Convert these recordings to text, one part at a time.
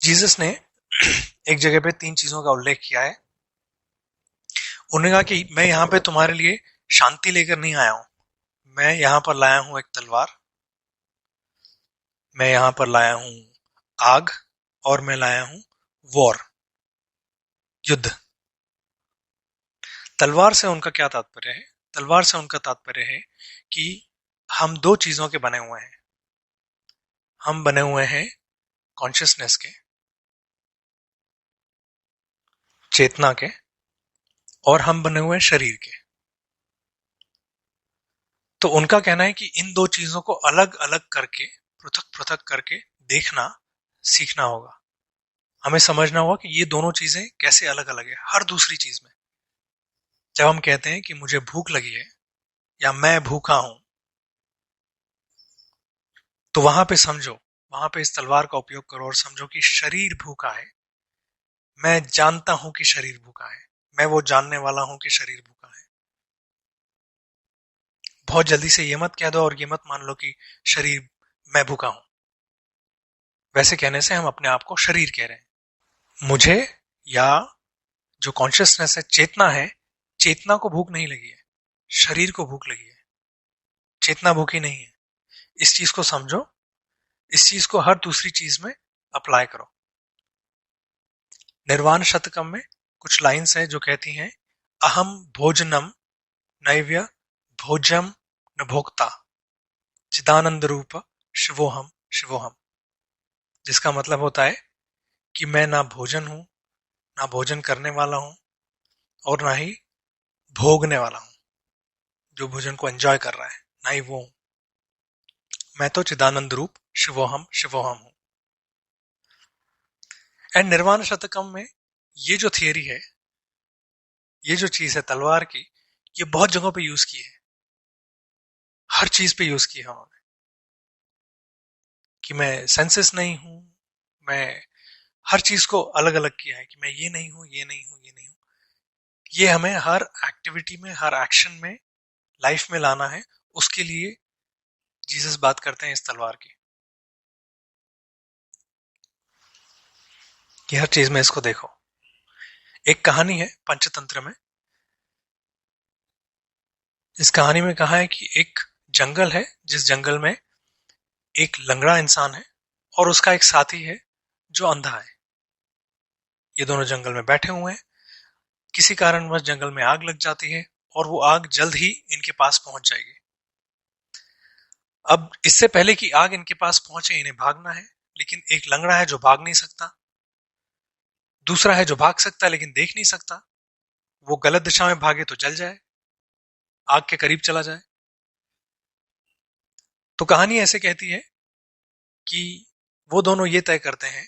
Jesus ने एक जगह पे 3 चीजों का उल्लेख किया है। उन्होंने कहा कि मैं यहाँ पे तुम्हारे लिए शांति लेकर नहीं आया हूं, मैं यहाँ पर लाया हूं एक तलवार, मैं यहाँ पर लाया हूं आग, और मैं लाया हूं वॉर, युद्ध। तलवार से उनका क्या तात्पर्य है? तलवार से उनका तात्पर्य है कि हम 2 चीजों के बने हुए हैं। हम बने हुए हैं कॉन्शियसनेस के, चेतना के, और हम बने हुए हैं शरीर के। तो उनका कहना है कि इन 2 चीजों को अलग अलग करके, पृथक पृथक करके देखना सीखना होगा। हमें समझना होगा कि ये दोनों चीजें कैसे अलग अलग है। हर दूसरी चीज में जब हम कहते हैं कि मुझे भूख लगी है या मैं भूखा हूं, तो वहां पे समझो, वहां पे इस तलवार का उपयोग करो और समझो कि शरीर भूखा है। मैं जानता हूं कि शरीर भूखा है, मैं वो जानने वाला हूं कि शरीर भूखा है। बहुत जल्दी से ये मत कह दो और ये मत मान लो कि शरीर, मैं भूखा हूं। वैसे कहने से हम अपने आप को शरीर कह रहे हैं। मुझे, या जो कॉन्शियसनेस है, चेतना है, चेतना को भूख नहीं लगी है, शरीर को भूख लगी है। चेतना भूखी नहीं है। इस चीज को समझो, इस चीज को हर दूसरी चीज में अप्लाई करो। निर्वाण शतकम में कुछ लाइंस हैं जो कहती हैं, अहम भोजनम नैव्य भोजम न भोक्ता, चिदानंद रूप शिवोहम शिवोहम। जिसका मतलब होता है कि मैं ना भोजन हूं, ना भोजन करने वाला हूं, और ना ही भोगने वाला हूं, जो भोजन को एंजॉय कर रहा है, ना ही वो हूं। मैं तो चिदानंद रूप शिवोहम शिवोहम हूं। एंड निर्वाण शतकम में ये जो थियरी है, ये जो चीज है तलवार की, ये बहुत जगहों पे यूज की है। हर चीज पे यूज की है उन्होंने, कि मैं सेंसेस नहीं हूं, मैं हर चीज को अलग अलग किया है कि मैं ये नहीं हूं, ये नहीं हूं, ये नहीं हूं। ये हमें हर एक्टिविटी में, हर एक्शन में, लाइफ में लाना है। उसके लिए जीसस बात करते हैं इस तलवार की, कि हर चीज में इसको देखो। एक कहानी है पंचतंत्र में। इस कहानी में कहा है कि एक जंगल है, जिस जंगल में एक लंगड़ा इंसान है और उसका एक साथी है जो अंधा है। ये दोनों जंगल में बैठे हुए हैं। किसी कारणवश जंगल में आग लग जाती है और वो आग जल्द ही इनके पास पहुंच जाएगी। अब इससे पहले कि आग इनके पास पहुंचे, इन्हें भागना है। लेकिन एक लंगड़ा है जो भाग नहीं सकता, दूसरा है जो भाग सकता है लेकिन देख नहीं सकता। वो गलत दिशा में भागे तो जल जाए, आग के करीब चला जाए। तो कहानी ऐसे कहती है कि वो दोनों ये तय करते हैं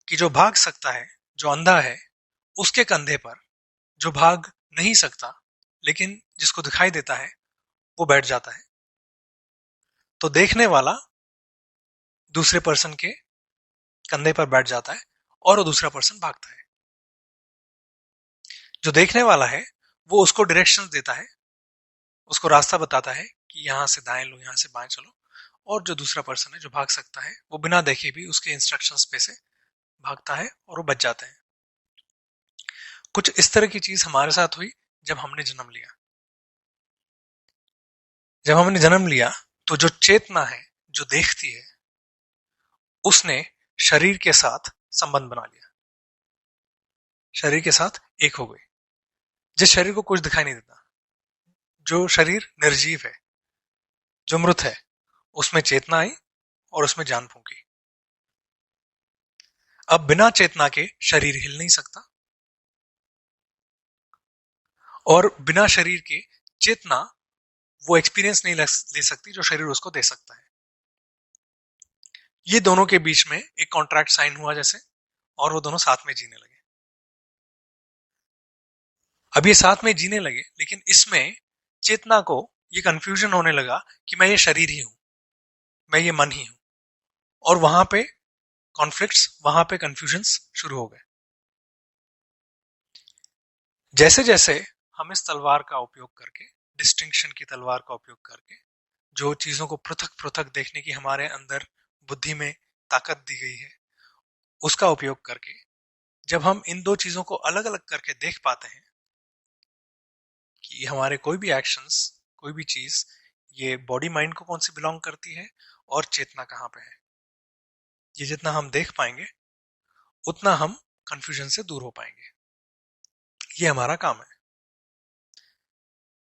कि जो भाग सकता है, जो अंधा है, उसके कंधे पर जो भाग नहीं सकता लेकिन जिसको दिखाई देता है, वो बैठ जाता है। तो देखने वाला दूसरे पर्सन के कंधे पर बैठ जाता है और वो दूसरा पर्सन भागता है। जो देखने वाला है वो उसको डायरेक्शंस देता है, उसको रास्ता बताता है कि यहां से दाएं लो, यहां से बाएं चलो। और जो दूसरा पर्सन है जो भाग सकता है, वो बिना देखे भी उसके इंस्ट्रक्शंस पे से भागता है और वो बच जाते हैं। कुछ इस तरह की चीज हमारे साथ हुई जब हमने जन्म लिया। जब हमने जन्म लिया तो जो चेतना है, जो देखती है, उसने शरीर के साथ संबंध बना लिया, शरीर के साथ एक हो गई। जिस शरीर को कुछ दिखाई नहीं देता, जो शरीर निर्जीव है, जो मृत है, उसमें चेतना आई और उसमें जान फूंकी। अब बिना चेतना के शरीर हिल नहीं सकता, और बिना शरीर के चेतना वो एक्सपीरियंस नहीं ले सकती जो शरीर उसको दे सकता है। ये दोनों के बीच में एक कॉन्ट्रैक्ट साइन हुआ जैसे, और वो दोनों साथ में जीने लगे। अब ये साथ में जीने लगे, लेकिन इसमें चेतना को ये कंफ्यूजन होने लगा कि मैं ये शरीर ही हूं, मैं ये मन ही हूं। और वहां पे कॉन्फ्लिक्ट्स, वहां पे कंफ्यूजन्स शुरू हो गए। जैसे जैसे हम इस तलवार का उपयोग करके, डिस्टिंक्शन की तलवार का उपयोग करके, जो चीजों को पृथक पृथक देखने की हमारे अंदर बुद्धि में ताकत दी गई है, उसका उपयोग करके जब हम इन दो चीजों को अलग अलग करके देख पाते हैं कि हमारे कोई भी एक्शंस, कोई भी चीज, ये बॉडी माइंड को कौन सी बिलोंग करती है और चेतना कहाँ पे है, ये जितना हम देख पाएंगे उतना हम कंफ्यूजन से दूर हो पाएंगे। ये हमारा काम है।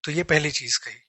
तो ये पहली चीज कही।